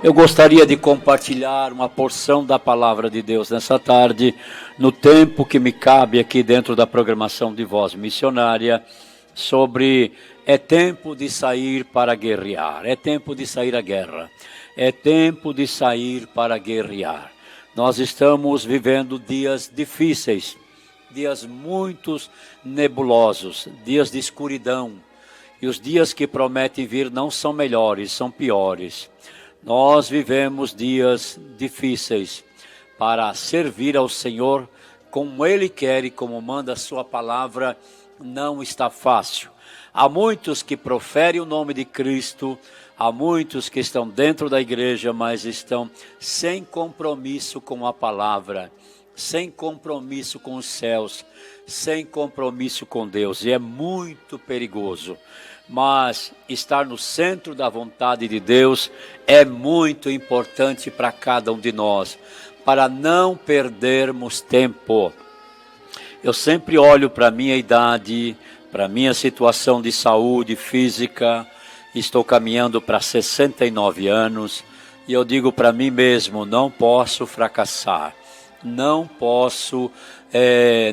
Eu gostaria de compartilhar uma porção da palavra de Deus nessa tarde, no tempo que me cabe aqui dentro da programação de Voz Missionária, sobre é tempo de sair para guerrear, é tempo de sair à guerra, é tempo de sair para guerrear. Nós estamos vivendo dias difíceis, dias muito nebulosos, dias de escuridão, e os dias que prometem vir não são melhores, são piores. Nós vivemos dias difíceis para servir ao Senhor como Ele quer e como manda a sua palavra, não está fácil. Há muitos que proferem o nome de Cristo, há muitos que estão dentro da igreja, mas estão sem compromisso com a palavra, sem compromisso com os céus, sem compromisso com Deus, e é muito perigoso. Mas estar no centro da vontade de Deus é muito importante para cada um de nós, para não perdermos tempo. Eu sempre olho para a minha idade, para a minha situação de saúde física, estou caminhando para 69 anos, e eu digo para mim mesmo, não posso fracassar, não posso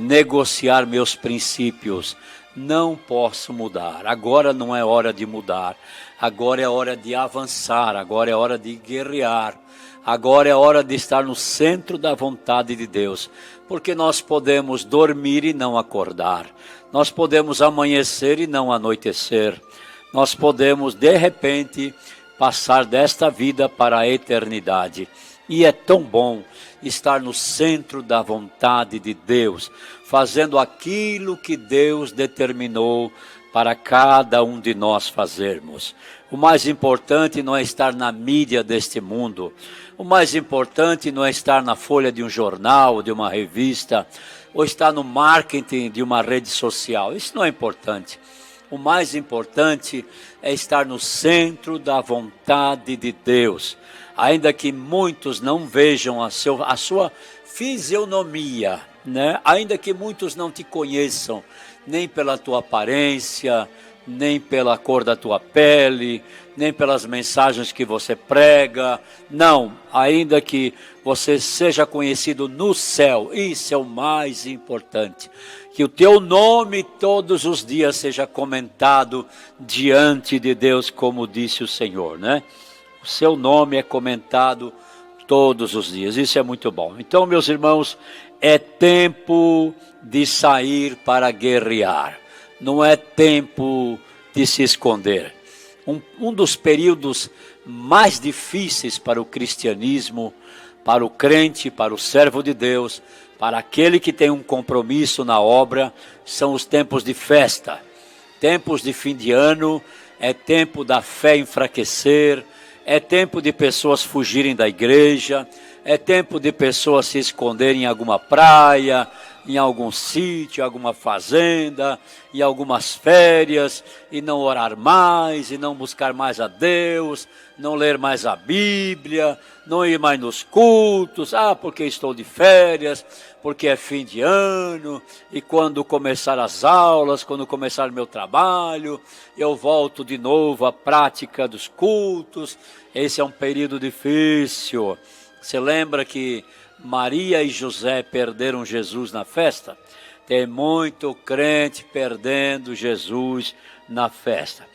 negociar meus princípios, não posso mudar. Agora não é hora de mudar, agora é hora de avançar, agora é hora de guerrear, agora é hora de estar no centro da vontade de Deus, porque nós podemos dormir e não acordar, nós podemos amanhecer e não anoitecer, nós podemos de repente passar desta vida para a eternidade, e é tão bom estar no centro da vontade de Deus, fazendo aquilo que Deus determinou para cada um de nós fazermos. O mais importante não é estar na mídia deste mundo, o mais importante não é estar na folha de um jornal, de uma revista, ou estar no marketing de uma rede social, isso não é importante. O mais importante é estar no centro da vontade de Deus, ainda que muitos não vejam a sua fisionomia, né? Ainda que muitos não te conheçam, nem pela tua aparência, nem pela cor da tua pele, nem pelas mensagens que você prega, não, ainda que você seja conhecido no céu, isso é o mais importante, que o teu nome todos os dias seja comentado diante de Deus, como disse o Senhor, né? O seu nome é comentado todos os dias, isso é muito bom. Então, meus irmãos, é tempo de sair para guerrear, não é tempo de se esconder. Um dos períodos mais difíceis para o cristianismo, para o crente, para o servo de Deus, para aquele que tem um compromisso na obra, são os tempos de festa, tempos de fim de ano, é tempo da fé enfraquecer, é tempo de pessoas fugirem da igreja, é tempo de pessoas se esconderem em alguma praia, em algum sítio, alguma fazenda, em algumas férias, e não orar mais, e não buscar mais a Deus, não ler mais a Bíblia, não ir mais nos cultos, porque estou de férias, porque é fim de ano, e quando começar as aulas, quando começar meu trabalho, eu volto de novo à prática dos cultos. Esse é um período difícil. Você lembra que Maria e José perderam Jesus na festa? Tem muito crente perdendo Jesus na festa.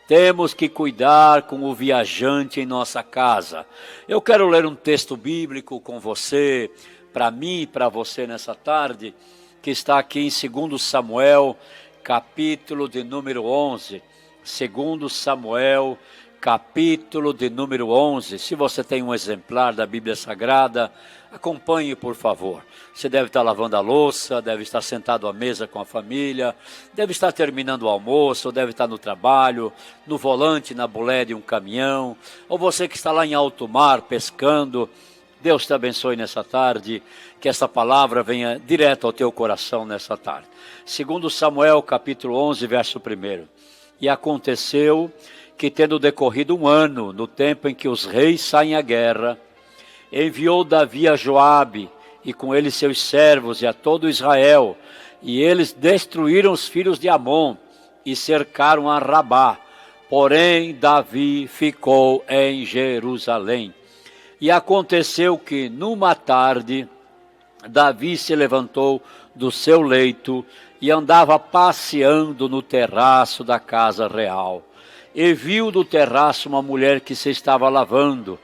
Temos que cuidar com o viajante em nossa casa. Eu quero ler um texto bíblico com você, para mim e para você nessa tarde, que está aqui em 2 Samuel, capítulo de número 11. 2 Samuel, capítulo de número 11. Se você tem um exemplar da Bíblia Sagrada, acompanhe, por favor. Você deve estar lavando a louça, deve estar sentado à mesa com a família, deve estar terminando o almoço, ou deve estar no trabalho, no volante, na bulé de um caminhão, ou você que está lá em alto mar, pescando. Deus te abençoe nessa tarde, que essa palavra venha direto ao teu coração nessa tarde. 2 Samuel, capítulo 11, verso 1. E aconteceu que, tendo decorrido um ano, no tempo em que os reis saem à guerra, enviou Davi a Joabe, e com ele seus servos e a todo Israel, e eles destruíram os filhos de Amon, e cercaram a Rabá. Porém, Davi ficou em Jerusalém. E aconteceu que, numa tarde, Davi se levantou do seu leito e andava passeando no terraço da casa real. E viu do terraço uma mulher que se estava lavando,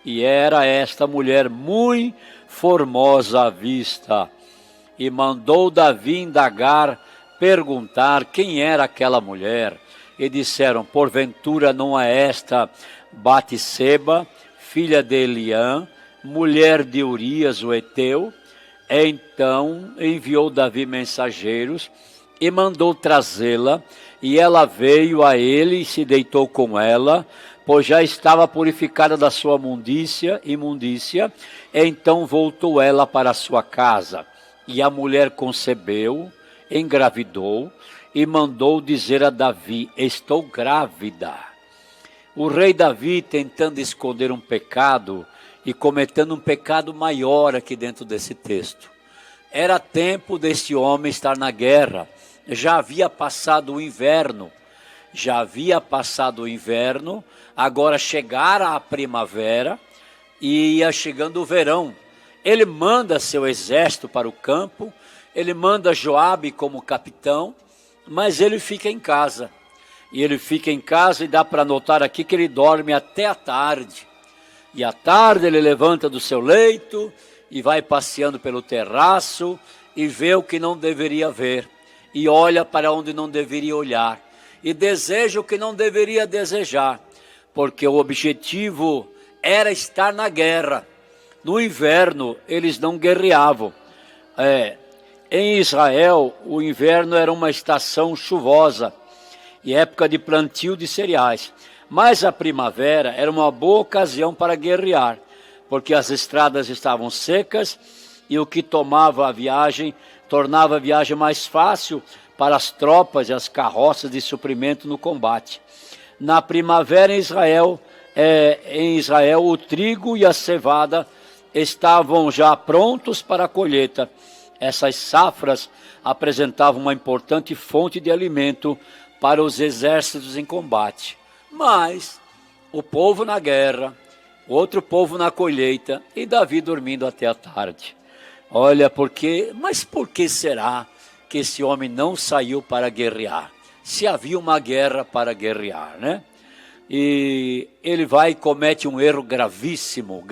e era esta mulher muito formosa à vista. E mandou Davi indagar, perguntar quem era aquela mulher. E disseram: porventura não é esta Batseba, filha de Eliã, mulher de Urias o Eteu? Então enviou Davi mensageiros e mandou trazê-la, e ela veio a ele e se deitou com ela, pois já estava purificada da sua imundícia. Então voltou ela para a sua casa, e a mulher concebeu, engravidou, e mandou dizer a Davi: estou grávida. O rei Davi, tentando esconder um pecado, e cometendo um pecado maior aqui dentro desse texto. Era tempo desse homem estar na guerra. Já havia passado o inverno. Agora chegara a primavera e ia chegando o verão. Ele manda seu exército para o campo, ele manda Joabe como capitão, mas ele fica em casa. E ele fica em casa, e dá para notar aqui que ele dorme até a tarde. E à tarde ele levanta do seu leito e vai passeando pelo terraço e vê o que não deveria ver. E olha para onde não deveria olhar. E deseja o que não deveria desejar. Porque o objetivo era estar na guerra. No inverno eles não guerreavam. Em Israel o inverno era uma estação chuvosa e época de plantio de cereais. Mas a primavera era uma boa ocasião para guerrear, porque as estradas estavam secas e o que tornava a viagem mais fácil para as tropas e as carroças de suprimento no combate. Na primavera em Israel o trigo e a cevada estavam já prontos para a colheita. Essas safras apresentavam uma importante fonte de alimento para os exércitos em combate. Mas o povo na guerra, outro povo na colheita, e Davi dormindo até a tarde. Olha, mas por que será que esse homem não saiu para guerrear? Se havia uma guerra para guerrear, né? E ele vai e comete um erro gravíssimo.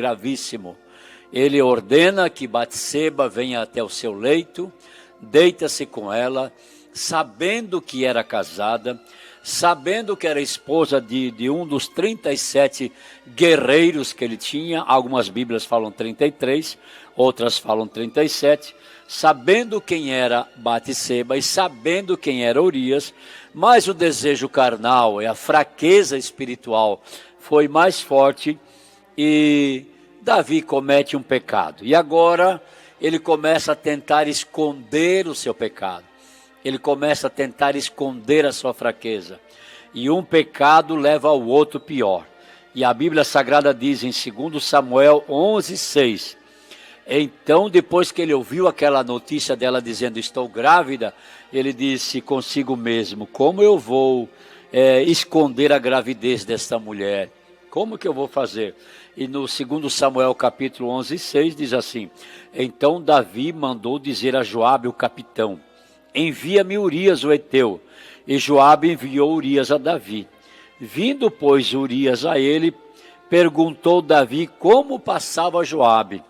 Ele ordena que Batseba venha até o seu leito, deita-se com ela, sabendo que era casada, sabendo que era esposa de um dos 37 guerreiros que ele tinha. Algumas Bíblias falam 33, outras falam 37, sabendo quem era Batseba e sabendo quem era Urias, mas o desejo carnal e a fraqueza espiritual foi mais forte e Davi comete um pecado. E agora ele começa a tentar esconder o seu pecado. Ele começa a tentar esconder a sua fraqueza. E um pecado leva ao outro pior. E a Bíblia Sagrada diz em 2 Samuel 11:6. Então, depois que ele ouviu aquela notícia dela dizendo: estou grávida, ele disse consigo mesmo: como eu vou esconder a gravidez desta mulher? Como que eu vou fazer? E no 2 Samuel capítulo 11:6 diz assim: então Davi mandou dizer a Joabe o capitão: envia-me Urias o Eteu. E Joabe enviou Urias a Davi. Vindo, pois, Urias a ele, perguntou Davi como passava Joabe,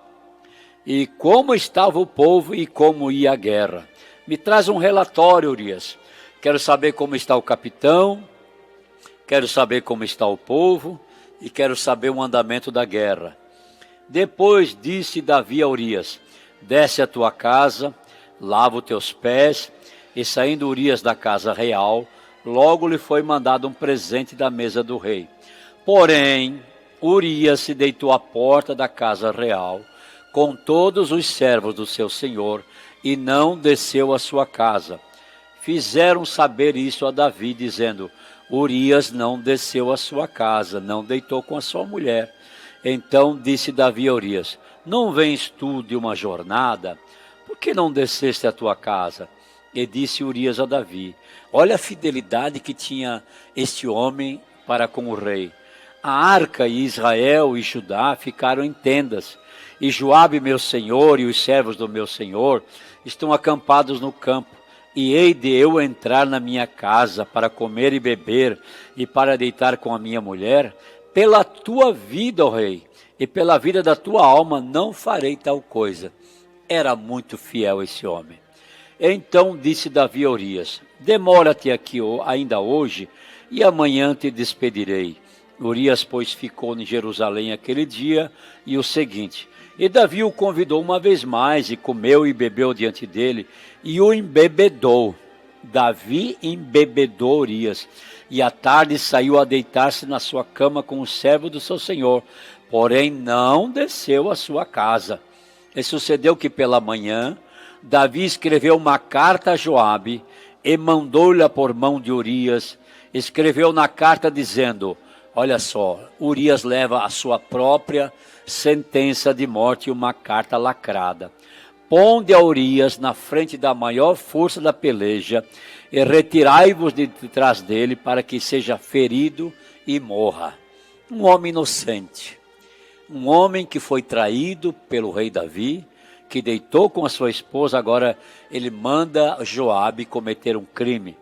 e como estava o povo e como ia a guerra. Me traz um relatório, Urias. Quero saber como está o capitão, quero saber como está o povo, e quero saber o andamento da guerra. Depois disse Davi a Urias: desce à tua casa, lava os teus pés. E saindo Urias da casa real, logo lhe foi mandado um presente da mesa do rei. Porém, Urias se deitou à porta da casa real, com todos os servos do seu senhor, e não desceu à sua casa. Fizeram saber isso a Davi, dizendo: Urias não desceu à sua casa, não deitou com a sua mulher. Então disse Davi a Urias: não vens tu de uma jornada? Por que não desceste à tua casa? E disse Urias a Davi: olha a fidelidade que tinha este homem para com o rei. A arca e Israel e Judá ficaram em tendas, e Joabe meu senhor e os servos do meu senhor estão acampados no campo. E hei de eu entrar na minha casa para comer e beber e para deitar com a minha mulher? Pela tua vida, ó rei, e pela vida da tua alma não farei tal coisa. Era muito fiel esse homem. Então disse Davi a Urias: demora-te aqui ainda hoje, e amanhã te despedirei. Urias, pois, ficou em Jerusalém aquele dia e o seguinte. E Davi o convidou uma vez mais, e comeu e bebeu diante dele, e o embebedou. Davi embebedou Urias, e à tarde saiu a deitar-se na sua cama com o servo do seu senhor, porém não desceu à sua casa. E sucedeu que pela manhã, Davi escreveu uma carta a Joabe, e mandou-lhe por mão de Urias. Escreveu na carta dizendo: olha só, Urias leva a sua própria sentença de morte, uma carta lacrada. Ponde a Urias na frente da maior força da peleja, e retirai-vos de trás dele, para que seja ferido e morra. Um homem inocente, um homem que foi traído pelo rei Davi, que deitou com a sua esposa, agora ele manda Joabe cometer um crime.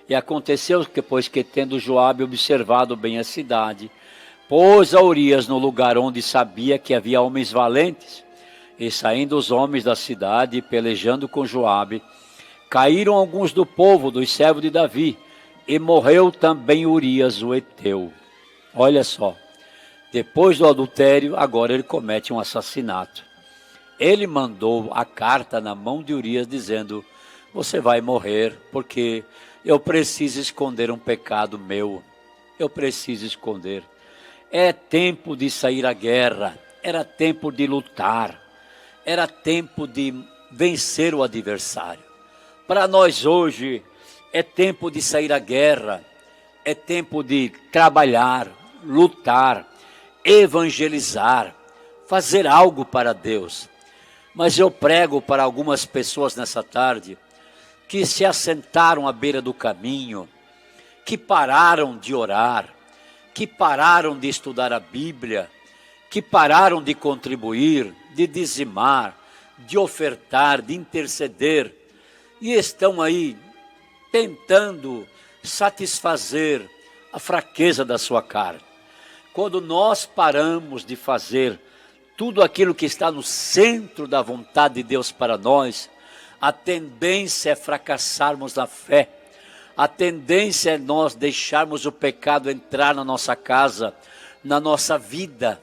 E aconteceu que, pois que tendo Joabe observado bem a cidade, pôs a Urias no lugar onde sabia que havia homens valentes. E saindo os homens da cidade, pelejando com Joabe, caíram alguns do povo, dos servos de Davi, e morreu também Urias o heteu. Olha só, depois do adultério, agora ele comete um assassinato. Ele mandou a carta na mão de Urias dizendo: você vai morrer, porque eu preciso esconder um pecado meu. Eu preciso esconder. É tempo de sair à guerra. Era tempo de lutar. Era tempo de vencer o adversário. Para nós hoje, é tempo de sair à guerra. É tempo de trabalhar, lutar, evangelizar, fazer algo para Deus. Mas eu prego para algumas pessoas nessa tarde que se assentaram à beira do caminho, que pararam de orar, que pararam de estudar a Bíblia, que pararam de contribuir, de dizimar, de ofertar, de interceder, e estão aí tentando satisfazer a fraqueza da sua carne. Quando nós paramos de fazer tudo aquilo que está no centro da vontade de Deus para nós, a tendência é fracassarmos na fé. A tendência é nós deixarmos o pecado entrar na nossa casa, na nossa vida.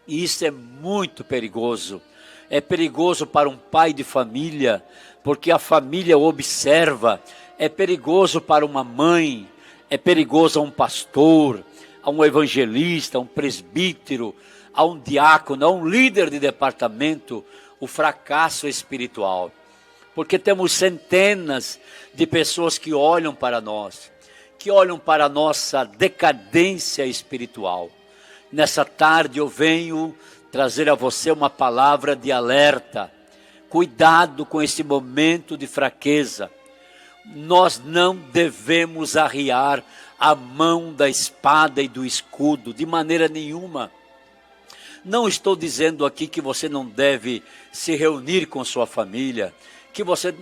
E isso é muito perigoso. É perigoso para um pai de família, porque a família o observa. É perigoso para uma mãe, é perigoso a um pastor, a um evangelista, a um presbítero, a um diácono, a um líder de departamento, o fracasso espiritual. Porque temos centenas de pessoas que olham para nós, que olham para a nossa decadência espiritual. Nessa tarde eu venho trazer a você uma palavra de alerta. Cuidado com esse momento de fraqueza. Nós não devemos arriar a mão da espada e do escudo, de maneira nenhuma. Não estou dizendo aqui que você não deve se reunir com sua família,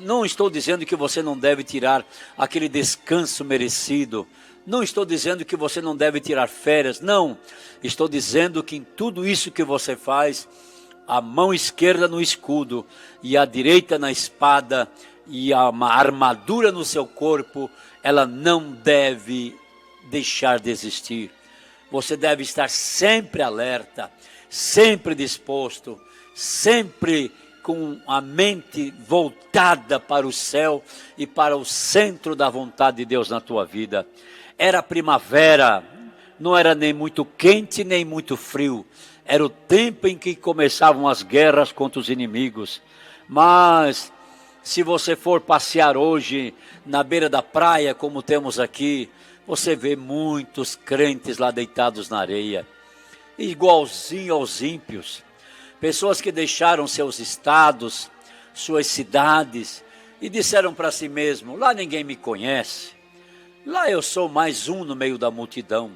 não estou dizendo que você não deve tirar aquele descanso merecido, não estou dizendo que você não deve tirar férias, não, estou dizendo que em tudo isso que você faz, a mão esquerda no escudo e a direita na espada e a armadura no seu corpo, ela não deve deixar de existir. Você deve estar sempre alerta, sempre disposto, sempre com a mente voltada para o céu e para o centro da vontade de Deus na tua vida. Era primavera, não era nem muito quente nem muito frio, era o tempo em que começavam as guerras contra os inimigos. Mas se você for passear hoje na beira da praia, como temos aqui, você vê muitos crentes lá deitados na areia, igualzinho aos ímpios. Pessoas que deixaram seus estados, suas cidades, e disseram para si mesmo: lá ninguém me conhece, lá eu sou mais um no meio da multidão.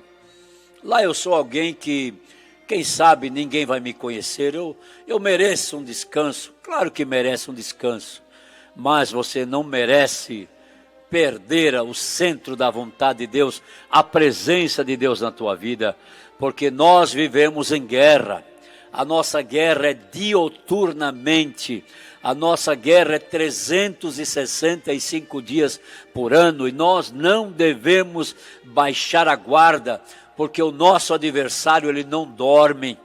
Lá eu sou alguém que, quem sabe, ninguém vai me conhecer. Eu mereço um descanso. Claro que merece um descanso. Mas você não merece perder o centro da vontade de Deus, a presença de Deus na tua vida, porque nós vivemos em guerra. A nossa guerra é dioturnamente, a nossa guerra é 365 dias por ano, e nós não devemos baixar a guarda, porque o nosso adversário, ele não dorme.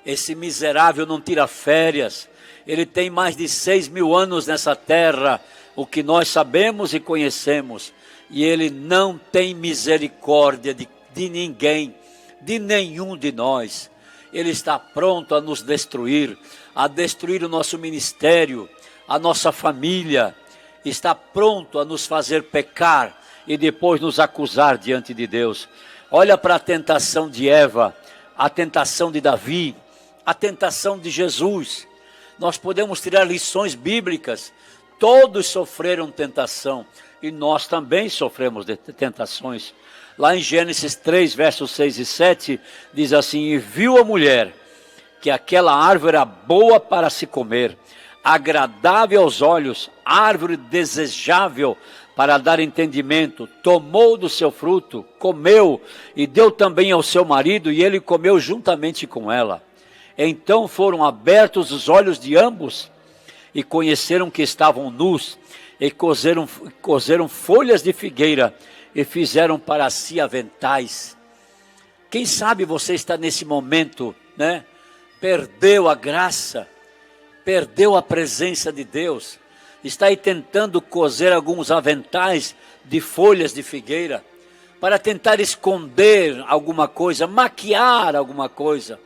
Esse miserável não tira férias, ele tem mais de 6.000 anos nessa terra, o que nós sabemos e conhecemos, e ele não tem misericórdia de ninguém, de nenhum de nós. Ele está pronto a nos destruir, a destruir o nosso ministério, a nossa família, está pronto a nos fazer pecar e depois nos acusar diante de Deus. Olha para a tentação de Eva, a tentação de Davi, a tentação de Jesus. Nós podemos tirar lições bíblicas. Todos sofreram tentação e nós também sofremos de tentações. Lá em Gênesis 3, versos 6 e 7, diz assim: e viu a mulher que aquela árvore era boa para se comer, agradável aos olhos, árvore desejável para dar entendimento, tomou do seu fruto, comeu e deu também ao seu marido, e ele comeu juntamente com ela. Então foram abertos os olhos de ambos, e conheceram que estavam nus, e cozeram folhas de figueira, e fizeram para si aventais. Quem sabe você está nesse momento, né? Perdeu a graça, perdeu a presença de Deus, está aí tentando cozer alguns aventais de folhas de figueira, para tentar esconder alguma coisa, maquiar alguma coisa,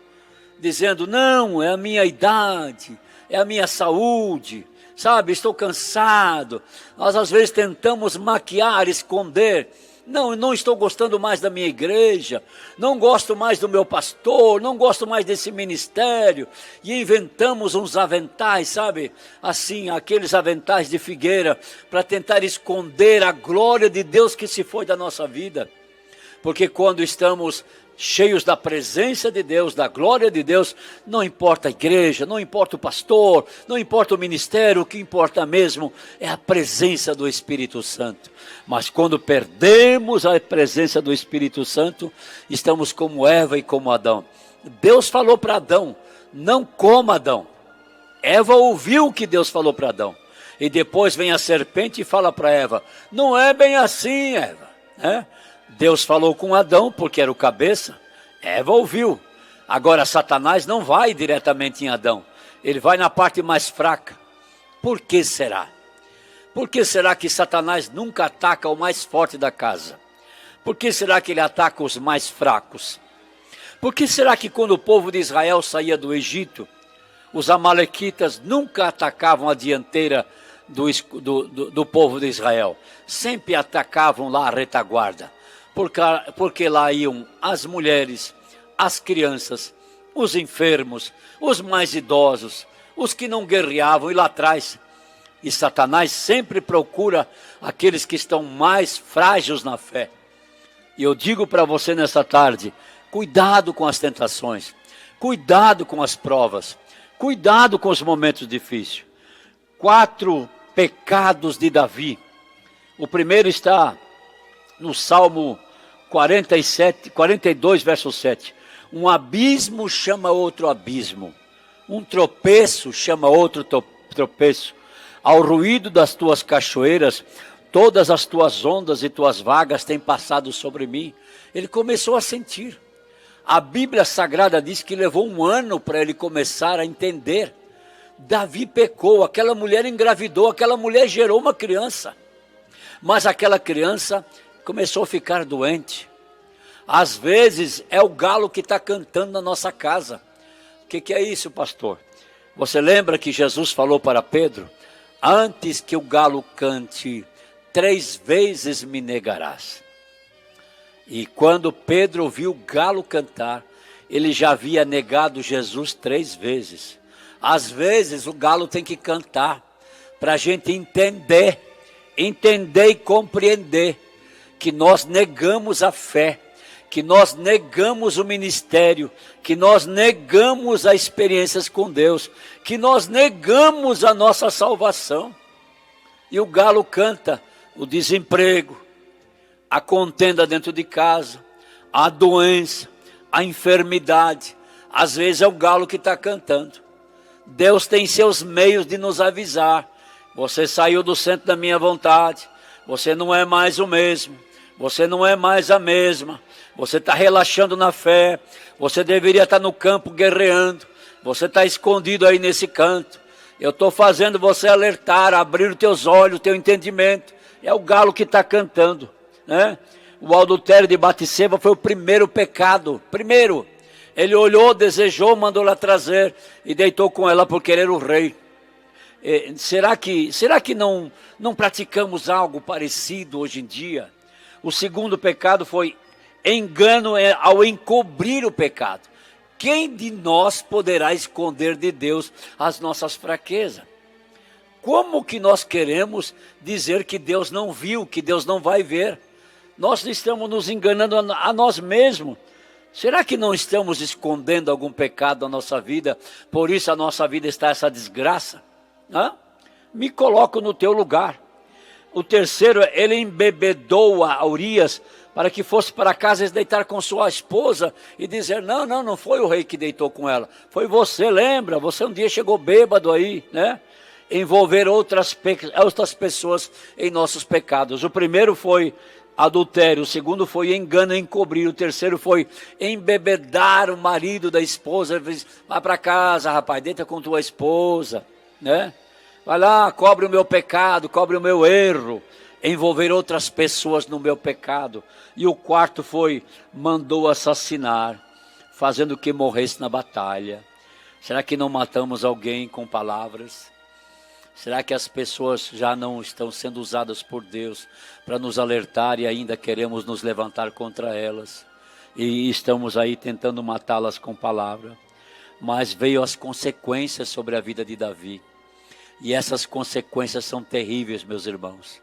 dizendo, não, é a minha idade, é a minha saúde, sabe, estou cansado. Nós às vezes tentamos maquiar, esconder. Não estou gostando mais da minha igreja, não gosto mais do meu pastor, não gosto mais desse ministério. E inventamos uns aventais, sabe, assim, aqueles aventais de figueira, para tentar esconder a glória de Deus que se foi da nossa vida. Porque quando estamos cheios da presença de Deus, da glória de Deus, não importa a igreja, não importa o pastor, não importa o ministério, o que importa mesmo é a presença do Espírito Santo. Mas quando perdemos a presença do Espírito Santo, estamos como Eva e como Adão. Deus falou para Adão, não coma, Adão. Eva ouviu o que Deus falou para Adão. E depois vem a serpente e fala para Eva, não é bem assim, Eva, né? Deus falou com Adão, porque era o cabeça, Eva ouviu. Agora Satanás não vai diretamente em Adão, ele vai na parte mais fraca. Por que será? Por que será que Satanás nunca ataca o mais forte da casa? Por que será que ele ataca os mais fracos? Por que será que quando o povo de Israel saía do Egito, os amalequitas nunca atacavam a dianteira do povo de Israel? Sempre atacavam lá a retaguarda. Porque lá iam as mulheres, as crianças, os enfermos, os mais idosos, os que não guerreavam, e lá atrás. E Satanás sempre procura aqueles que estão mais frágeis na fé. E eu digo para você nessa tarde, cuidado com as tentações, cuidado com as provas, cuidado com os momentos difíceis. 4 pecados de Davi. O primeiro está no Salmo 42, verso 7. Um abismo chama outro abismo. Um tropeço chama outro tropeço. Ao ruído das tuas cachoeiras, todas as tuas ondas e tuas vagas têm passado sobre mim. Ele começou a sentir. A Bíblia Sagrada diz que levou 1 ano para ele começar a entender. Davi pecou, aquela mulher engravidou, aquela mulher gerou uma criança. Mas aquela criança começou a ficar doente. Às vezes é o galo que está cantando na nossa casa. O que é isso, pastor? Você lembra que Jesus falou para Pedro? Antes que o galo cante, 3 vezes me negarás. E quando Pedro ouviu o galo cantar, ele já havia negado Jesus 3 vezes. Às vezes o galo tem que cantar, para a gente entender e compreender que nós negamos a fé, que nós negamos o ministério, que nós negamos as experiências com Deus, que nós negamos a nossa salvação. E o galo canta o desemprego, a contenda dentro de casa, a doença, a enfermidade. Às vezes é o galo que está cantando. Deus tem seus meios de nos avisar. Você saiu do centro da minha vontade. Você não é mais o mesmo. Você não é mais a mesma. Você está relaxando na fé. Você deveria estar no campo guerreando. Você está escondido aí nesse canto. Eu estou fazendo você alertar, abrir os teus olhos, o teu entendimento. É o galo que está cantando, né? O adultério de Batseba foi o primeiro pecado. Primeiro, ele olhou, desejou, mandou ela trazer e deitou com ela por querer o rei. Será que não praticamos algo parecido hoje em dia? O segundo pecado foi engano ao encobrir o pecado. Quem de nós poderá esconder de Deus as nossas fraquezas? Como que nós queremos dizer que Deus não viu, que Deus não vai ver? Nós estamos nos enganando a nós mesmos. Será que não estamos escondendo algum pecado da nossa vida? Por isso a nossa vida está essa desgraça? Me coloco no teu lugar. O terceiro, ele embebedou a Urias para que fosse para casa e deitar com sua esposa e dizer, não foi o rei que deitou com ela, foi você, lembra? Você um dia chegou bêbado aí, né? Envolver outras pessoas em nossos pecados. O primeiro foi adultério, o segundo foi engano em encobrir, o terceiro foi embebedar o marido da esposa. Vai para casa, rapaz, deita com tua esposa, né? Vai lá, cobre o meu pecado, cobre o meu erro, envolver outras pessoas no meu pecado. E o quarto foi, mandou assassinar, fazendo que morresse na batalha. Será que não matamos alguém com palavras? Será que as pessoas já não estão sendo usadas por Deus para nos alertar e ainda queremos nos levantar contra elas? E estamos aí tentando matá-las com palavra. Mas veio as consequências sobre a vida de Davi. E essas consequências são terríveis, meus irmãos.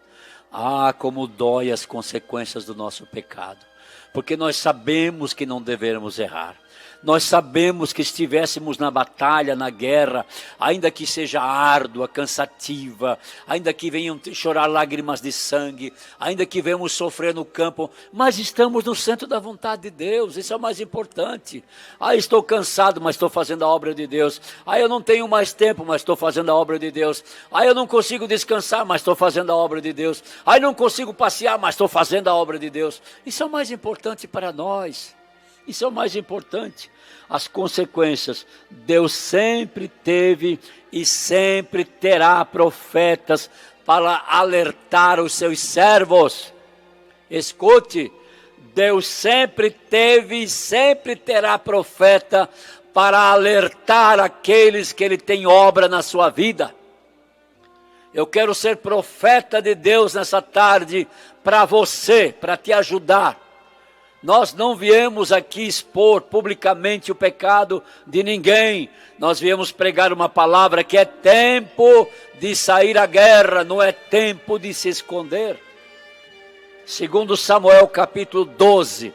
Como dói as consequências do nosso pecado. Porque nós sabemos que não devemos errar. Nós sabemos que estivéssemos na batalha, na guerra, ainda que seja árdua, cansativa, ainda que venham chorar lágrimas de sangue, ainda que venhamos sofrer no campo, mas estamos no centro da vontade de Deus, isso é o mais importante. Estou cansado, mas estou fazendo a obra de Deus. Eu não tenho mais tempo, mas estou fazendo a obra de Deus. Eu não consigo descansar, mas estou fazendo a obra de Deus. Não consigo passear, mas estou fazendo a obra de Deus. Isso é o mais importante para nós. Isso é o mais importante. As consequências. Deus sempre teve e sempre terá profetas para alertar os seus servos. Escute, Deus sempre teve e sempre terá profeta para alertar aqueles que Ele tem obra na sua vida. Eu quero ser profeta de Deus nessa tarde para você, para te ajudar. Nós não viemos aqui expor publicamente o pecado de ninguém. Nós viemos pregar uma palavra que é tempo de sair à guerra, não é tempo de se esconder. Segundo Samuel capítulo 12,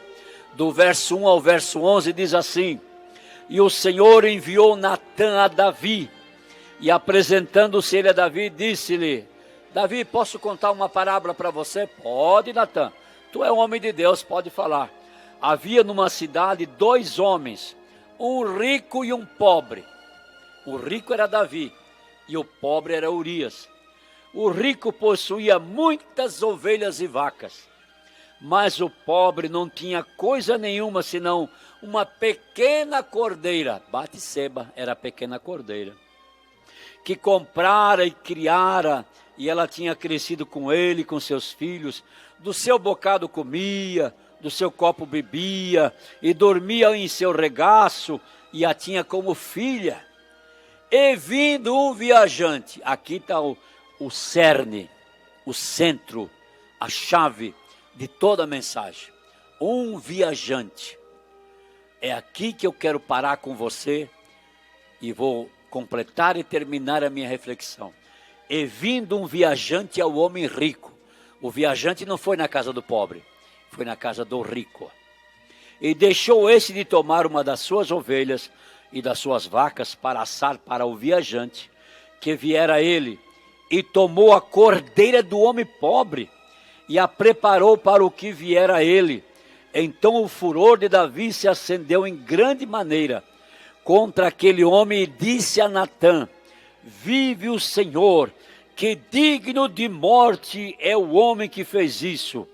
do verso 1 ao verso 11, diz assim: E o Senhor enviou Natã a Davi, e apresentando-se ele a Davi, disse-lhe: Davi, posso contar uma parábola para você? Pode, Natã. Tu é um homem de Deus, pode falar. Havia numa cidade 2 homens, um rico e um pobre. O rico era Davi e o pobre era Urias. O rico possuía muitas ovelhas e vacas, mas o pobre não tinha coisa nenhuma senão uma pequena cordeira. Batseba era a pequena cordeira, que comprara e criara, e ela tinha crescido com ele, com seus filhos. Do seu bocado comia, do seu copo bebia, e dormia em seu regaço, e a tinha como filha. E vindo um viajante, aqui está o cerne, o centro, a chave de toda a mensagem. Um viajante. É aqui que eu quero parar com você, e vou completar e terminar a minha reflexão. E vindo um viajante ao homem rico. O viajante não foi na casa do pobre, foi na casa do rico. E deixou esse de tomar uma das suas ovelhas e das suas vacas para assar para o viajante que viera a ele, e tomou a cordeira do homem pobre e a preparou para o que viera a ele. Então o furor de Davi se acendeu em grande maneira contra aquele homem e disse a Natã: vive o Senhor, que digno de morte é o homem que fez isso.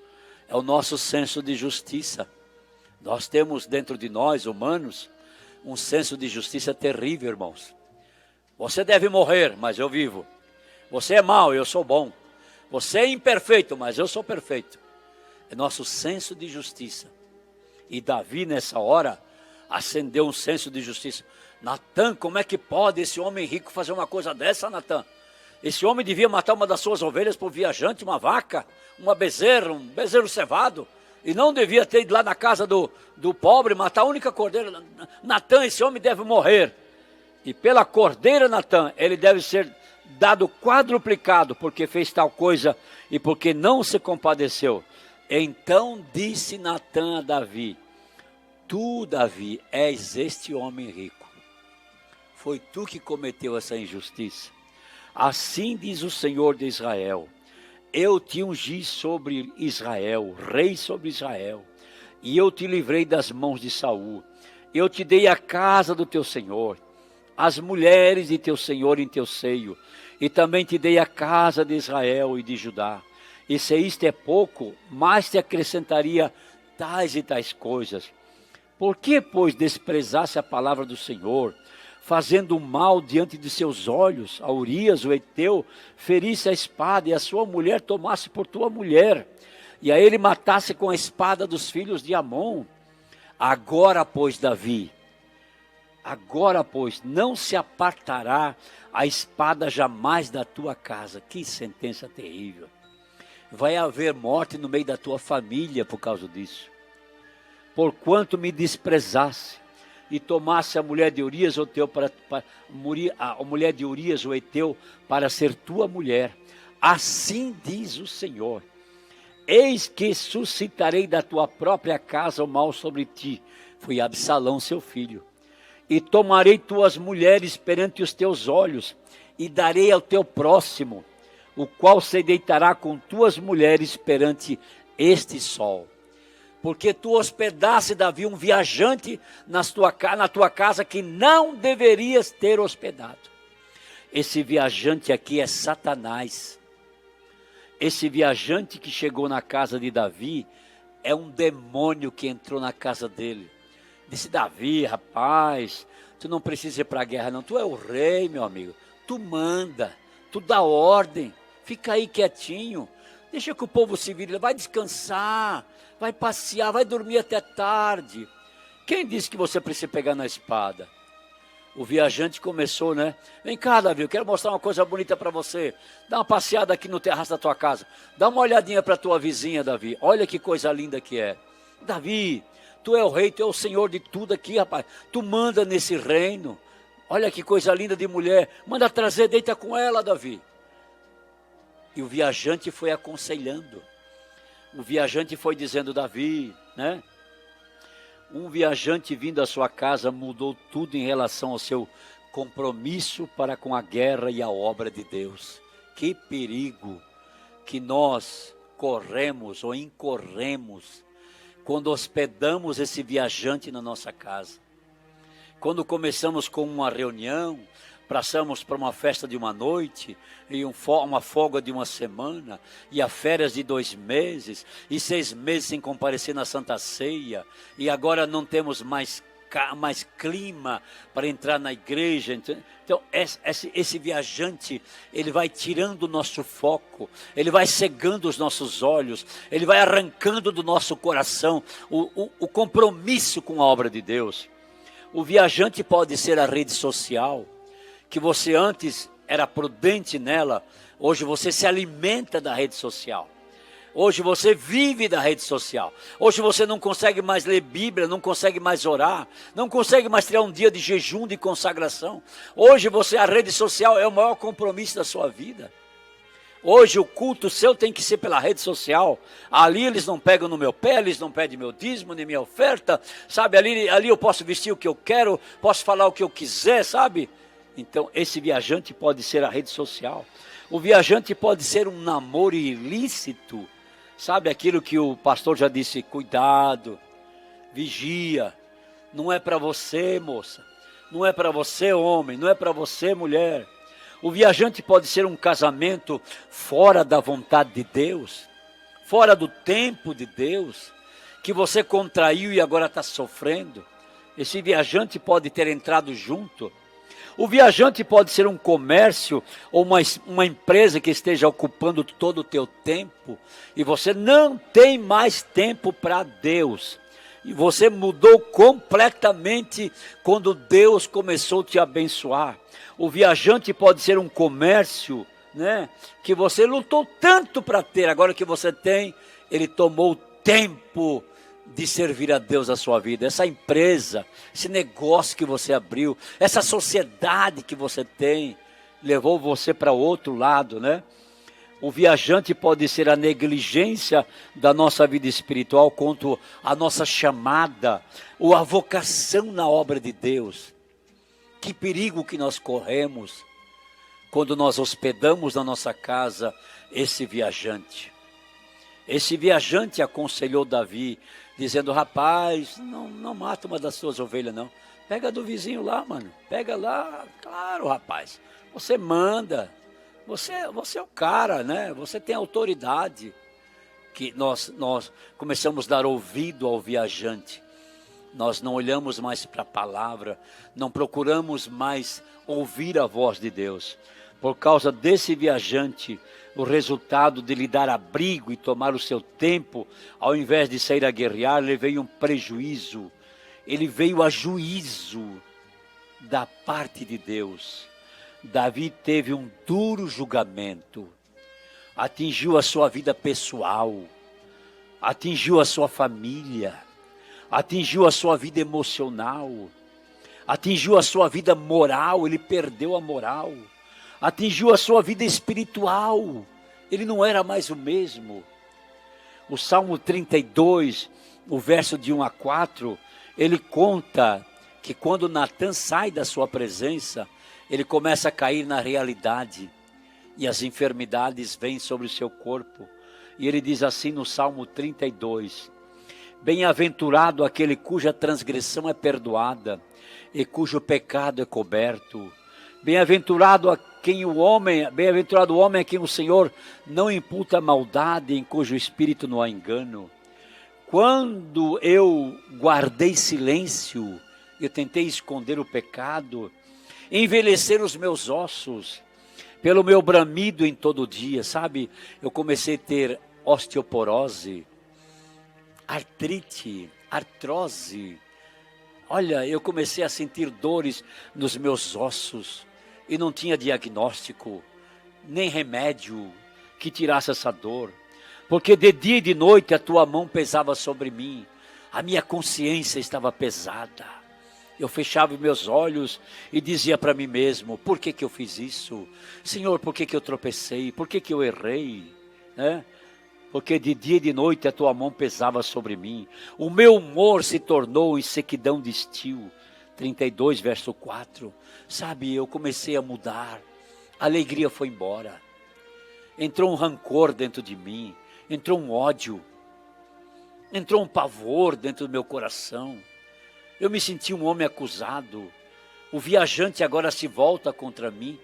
É o nosso senso de justiça. Nós temos dentro de nós, humanos, um senso de justiça terrível, irmãos. Você deve morrer, mas eu vivo. Você é mau, eu sou bom. Você é imperfeito, mas eu sou perfeito. É nosso senso de justiça. E Davi, nessa hora, acendeu um senso de justiça. Natã, como é que pode esse homem rico fazer uma coisa dessa, Natã? Esse homem devia matar uma das suas ovelhas por viajante, uma vaca, um bezerro cevado. E não devia ter ido lá na casa do pobre, matar a única cordeira. Natã, esse homem deve morrer. E pela cordeira, Natã, ele deve ser dado quadruplicado, porque fez tal coisa e porque não se compadeceu. Então disse Natã a Davi: tu, Davi, és este homem rico. Foi tu que cometeu essa injustiça. Assim diz o Senhor de Israel: eu te ungi sobre Israel, rei sobre Israel, e eu te livrei das mãos de Saul. Eu te dei a casa do teu Senhor, as mulheres de teu Senhor em teu seio, e também te dei a casa de Israel e de Judá. E se isto é pouco, mais te acrescentaria tais e tais coisas. Por que, pois, desprezasse a palavra do Senhor, fazendo mal diante de seus olhos? A Urias, o Eteu, ferisse a espada, e a sua mulher tomasse por tua mulher, e a ele matasse com a espada dos filhos de Amon. Agora, pois, Davi, não se apartará a espada jamais da tua casa. Que sentença terrível. Vai haver morte no meio da tua família por causa disso. Porquanto me desprezasse e tomasse a mulher de Urias, a mulher de Urias, o Eteu, para ser tua mulher. Assim diz o Senhor: eis que suscitarei da tua própria casa o mal sobre ti. Foi Absalão, seu filho. E tomarei tuas mulheres perante os teus olhos, e darei ao teu próximo, o qual se deitará com tuas mulheres perante este sol. Porque tu hospedaste, Davi, um viajante na tua casa que não deverias ter hospedado. Esse viajante aqui é Satanás. Esse viajante que chegou na casa de Davi é um demônio que entrou na casa dele. Disse: Davi, rapaz, tu não precisa ir para a guerra não, tu é o rei, meu amigo. Tu manda, tu dá ordem. Fica aí quietinho, deixa que o povo se vire, vai descansar, vai passear, vai dormir até tarde. Quem disse que você precisa pegar na espada? O viajante começou, né? Vem cá, Davi, eu quero mostrar uma coisa bonita para você. Dá uma passeada aqui no terraço da tua casa. Dá uma olhadinha para a tua vizinha, Davi. Olha que coisa linda que é. Davi, tu é o rei, tu é o senhor de tudo aqui, rapaz. Tu manda nesse reino. Olha que coisa linda de mulher. Manda trazer, deita com ela, Davi. E o viajante foi aconselhando. O viajante foi dizendo: Davi, né? Um viajante vindo à sua casa mudou tudo em relação ao seu compromisso para com a guerra e a obra de Deus. Que perigo que nós corremos ou incorremos quando hospedamos esse viajante na nossa casa. Quando começamos com uma reunião, passamos para uma festa de uma noite, e uma folga de uma semana, e a férias de 2 meses, e 6 meses sem comparecer na Santa Ceia, e agora não temos mais clima para entrar na igreja. Então esse viajante, ele vai tirando o nosso foco, ele vai cegando os nossos olhos, ele vai arrancando do nosso coração o compromisso com a obra de Deus. O viajante pode ser a rede social, que você antes era prudente nela, hoje você se alimenta da rede social. Hoje você vive da rede social. Hoje você não consegue mais ler Bíblia, não consegue mais orar, não consegue mais tirar um dia de jejum, de consagração. Hoje a rede social é o maior compromisso da sua vida. Hoje o culto seu tem que ser pela rede social. Ali eles não pegam no meu pé, eles não pedem meu dízimo, nem minha oferta, sabe? Ali eu posso vestir o que eu quero, posso falar o que eu quiser, sabe? Então esse viajante pode ser a rede social. O viajante pode ser um namoro ilícito, sabe? Aquilo que o pastor já disse, cuidado, vigia. Não é para você, moça. Não é para você, homem. Não é para você, mulher. O viajante pode ser um casamento fora da vontade de Deus, fora do tempo de Deus, que você contraiu e agora está sofrendo. Esse viajante pode ter entrado junto. O viajante pode ser um comércio ou uma empresa que esteja ocupando todo o teu tempo e você não tem mais tempo para Deus. E você mudou completamente quando Deus começou a te abençoar. O viajante pode ser um comércio, né, que você lutou tanto para ter, agora que você tem, ele tomou o tempo de servir a Deus na sua vida. Essa empresa, esse negócio que você abriu, essa sociedade que você tem, levou você para outro lado, né? O viajante pode ser a negligência da nossa vida espiritual quanto a nossa chamada ou a vocação na obra de Deus. Que perigo que nós corremos quando nós hospedamos na nossa casa esse viajante. Esse viajante aconselhou Davi, dizendo, rapaz, não mata uma das suas ovelhas não. Pega do vizinho lá, mano. Pega lá, claro, rapaz. Você manda. Você é o cara, né? Você tem autoridade. Que nós começamos a dar ouvido ao viajante. Nós não olhamos mais para a palavra, não procuramos mais ouvir a voz de Deus. Por causa desse viajante, o resultado de lhe dar abrigo e tomar o seu tempo, ao invés de sair a guerrear, ele veio um prejuízo, ele veio a juízo da parte de Deus. Davi teve um duro julgamento, atingiu a sua vida pessoal, atingiu a sua família, atingiu a sua vida emocional, atingiu a sua vida moral, ele perdeu a moral, atingiu a sua vida espiritual, ele não era mais o mesmo. O Salmo 32, o verso de 1 a 4, ele conta que quando Natan sai da sua presença, ele começa a cair na realidade, e as enfermidades vêm sobre o seu corpo, e ele diz assim no Salmo 32, bem-aventurado aquele cuja transgressão é perdoada e cujo pecado é coberto. Bem-aventurado o homem a quem o Senhor não imputa maldade, em cujo espírito não há engano. Quando eu guardei silêncio, eu tentei esconder o pecado, envelhecer os meus ossos, pelo meu bramido em todo dia, sabe? Eu comecei a ter osteoporose, artrite, artrose. Olha, eu comecei a sentir dores nos meus ossos e não tinha diagnóstico, nem remédio que tirasse essa dor. Porque de dia e de noite a tua mão pesava sobre mim, a minha consciência estava pesada. Eu fechava meus olhos e dizia para mim mesmo, por que eu fiz isso? Senhor, por que eu tropecei? Por que eu errei? Porque de dia e de noite a tua mão pesava sobre mim. O meu humor se tornou em sequidão de estio. 32, verso 4. Sabe, eu comecei a mudar. A alegria foi embora. Entrou um rancor dentro de mim. Entrou um ódio. Entrou um pavor dentro do meu coração. Eu me senti um homem acusado. O viajante agora se volta contra mim.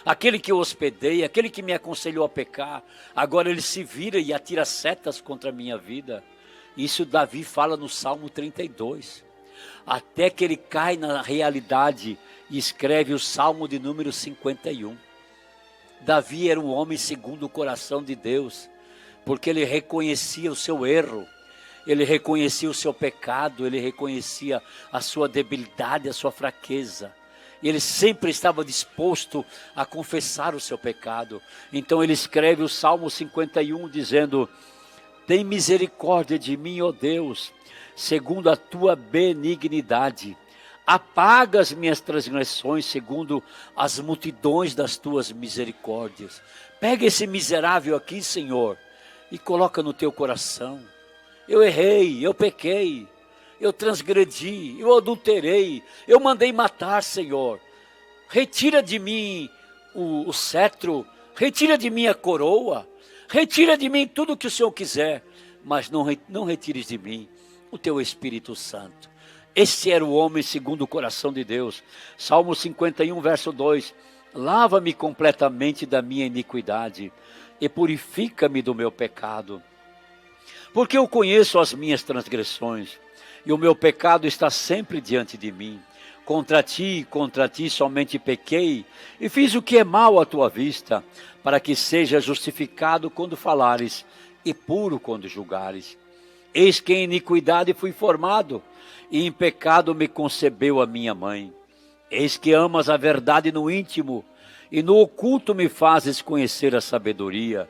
Aquele que eu hospedei, aquele que me aconselhou a pecar, agora ele se vira e atira setas contra a minha vida. Isso Davi fala no Salmo 32. Até que ele cai na realidade e escreve o Salmo de número 51. Davi era um homem segundo o coração de Deus, porque ele reconhecia o seu erro, ele reconhecia o seu pecado, ele reconhecia a sua debilidade, a sua fraqueza. E ele sempre estava disposto a confessar o seu pecado. Então ele escreve o Salmo 51 dizendo, tem misericórdia de mim, ó Deus, segundo a tua benignidade. Apaga as minhas transgressões segundo as multidões das tuas misericórdias. Pega esse miserável aqui, Senhor, e coloca no teu coração. Eu errei, eu pequei, eu transgredi, eu adulterei, eu mandei matar, Senhor. Retira de mim o cetro, retira de mim a coroa, retira de mim tudo o que o Senhor quiser, mas não retires de mim o teu Espírito Santo. Esse era o homem segundo o coração de Deus. Salmo 51, verso 2. Lava-me completamente da minha iniquidade e purifica-me do meu pecado. Porque eu conheço as minhas transgressões e o meu pecado está sempre diante de mim. Contra ti somente pequei e fiz o que é mal à tua vista, para que seja justificado quando falares e puro quando julgares. Eis que em iniquidade fui formado, e em pecado me concebeu a minha mãe. Eis que amas a verdade no íntimo, e no oculto me fazes conhecer a sabedoria.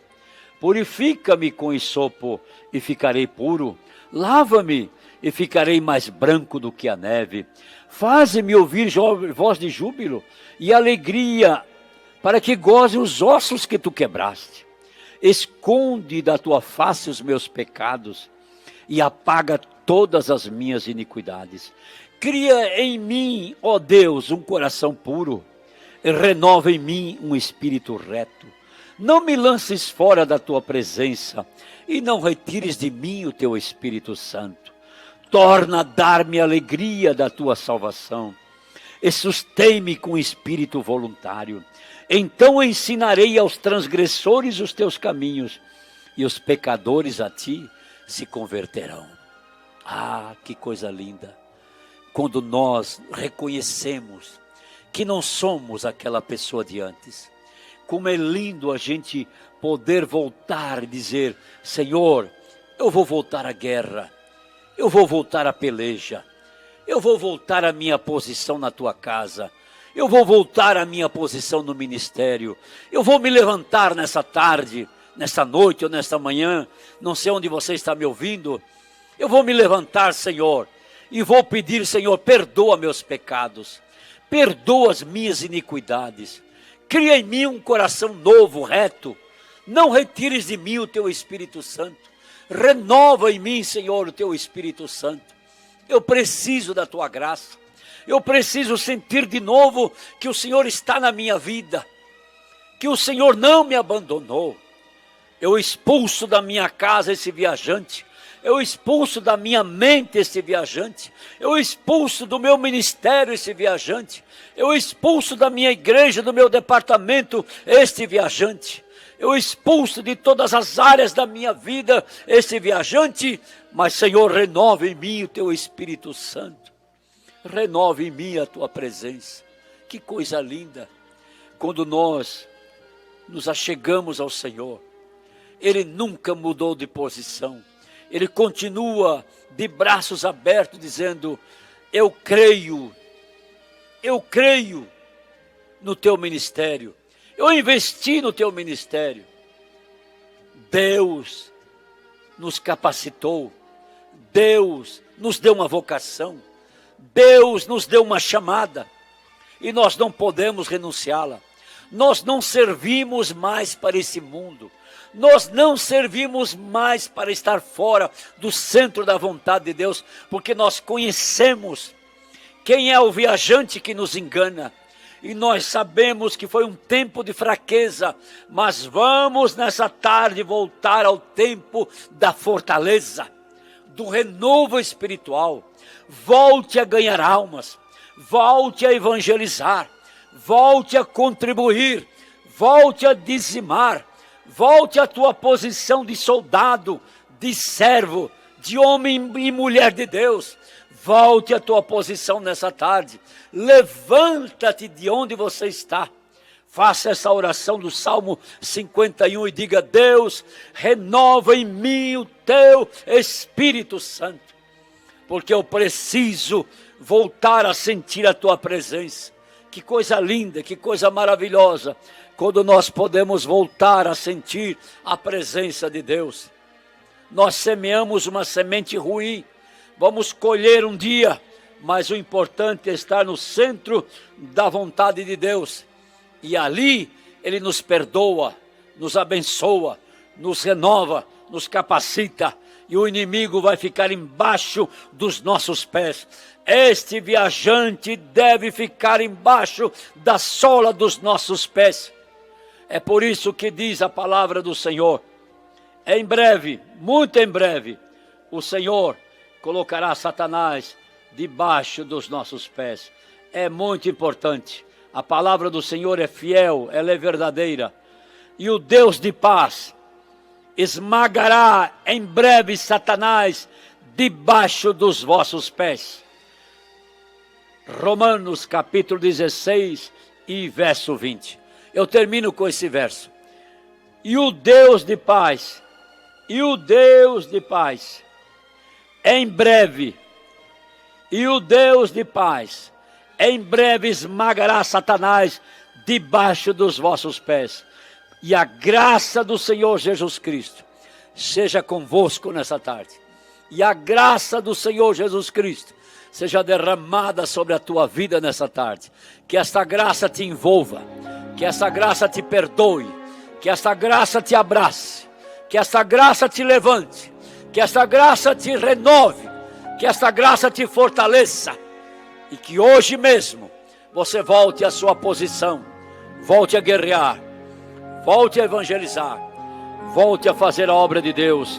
Purifica-me com esopo, e ficarei puro. Lava-me, e ficarei mais branco do que a neve. Faze-me ouvir voz de júbilo e alegria, para que goze os ossos que tu quebraste. Esconde da tua face os meus pecados, e apaga todas as minhas iniquidades. Cria em mim, ó Deus, um coração puro, e renova em mim um espírito reto. Não me lances fora da tua presença, e não retires de mim o teu Espírito Santo. Torna a dar-me a alegria da tua salvação, e sustém-me com espírito voluntário. Então ensinarei aos transgressores os teus caminhos, e os pecadores a ti se converterão. Ah, que coisa linda! Quando nós reconhecemos que não somos aquela pessoa de antes. Como é lindo a gente poder voltar e dizer: Senhor, eu vou voltar à guerra, eu vou voltar à peleja, eu vou voltar à minha posição na tua casa, eu vou voltar à minha posição no ministério, eu vou me levantar nessa tarde, nessa noite ou nesta manhã, não sei onde você está me ouvindo, eu vou me levantar, Senhor, e vou pedir: Senhor, perdoa meus pecados, perdoa as minhas iniquidades, cria em mim um coração novo, reto, não retires de mim o teu Espírito Santo, renova em mim, Senhor, o teu Espírito Santo. Eu preciso da tua graça, eu preciso sentir de novo que o Senhor está na minha vida, que o Senhor não me abandonou. Eu expulso da minha casa esse viajante, eu expulso da minha mente esse viajante, eu expulso do meu ministério esse viajante, eu expulso da minha igreja, do meu departamento este viajante, eu expulso de todas as áreas da minha vida esse viajante, mas Senhor, renova em mim o teu Espírito Santo, renova em mim a tua presença. Que coisa linda, quando nós nos achegamos ao Senhor, Ele nunca mudou de posição, Ele continua de braços abertos dizendo: eu creio no teu ministério, eu investi no teu ministério. Deus nos capacitou, Deus nos deu uma vocação, Deus nos deu uma chamada, e nós não podemos renunciá-la. Nós não servimos mais para esse mundo, nós não servimos mais para estar fora do centro da vontade de Deus, porque nós conhecemos quem é o viajante que nos engana, e nós sabemos que foi um tempo de fraqueza, mas vamos nessa tarde voltar ao tempo da fortaleza, do renovo espiritual. Volte a ganhar almas, volte a evangelizar, volte a contribuir, volte a dizimar, volte à tua posição de soldado, de servo, de homem e mulher de Deus. Volte à tua posição nessa tarde, levanta-te de onde você está, faça essa oração do Salmo 51 e diga: Deus, renova em mim o teu Espírito Santo, porque eu preciso voltar a sentir a tua presença. Que coisa linda, que coisa maravilhosa, quando nós podemos voltar a sentir a presença de Deus. Nós semeamos uma semente ruim, vamos colher um dia mas o importante é estar no centro da vontade de Deus. E ali Ele nos perdoa, nos abençoa, nos renova, nos capacita, e o inimigo vai ficar embaixo dos nossos pés. Este viajante deve ficar embaixo da sola dos nossos pés. É por isso que diz a palavra do Senhor: em breve, muito em breve, o Senhor colocará Satanás debaixo dos nossos pés. É muito importante. A palavra do Senhor é fiel, ela é verdadeira. E o Deus de paz esmagará em breve Satanás debaixo dos vossos pés. Romanos capítulo 16 e verso 20. Eu termino com esse verso. E o Deus de paz, em breve, em breve esmagará Satanás debaixo dos vossos pés. E a graça do Senhor Jesus Cristo seja convosco nessa tarde. E a graça do Senhor Jesus Cristo seja derramada sobre a tua vida nessa tarde. Que esta graça te envolva, que essa graça te perdoe, que essa graça te abrace, que essa graça te levante, que essa graça te renove, que essa graça te fortaleça, e que hoje mesmo você volte à sua posição, volte a guerrear, volte a evangelizar, volte a fazer a obra de Deus.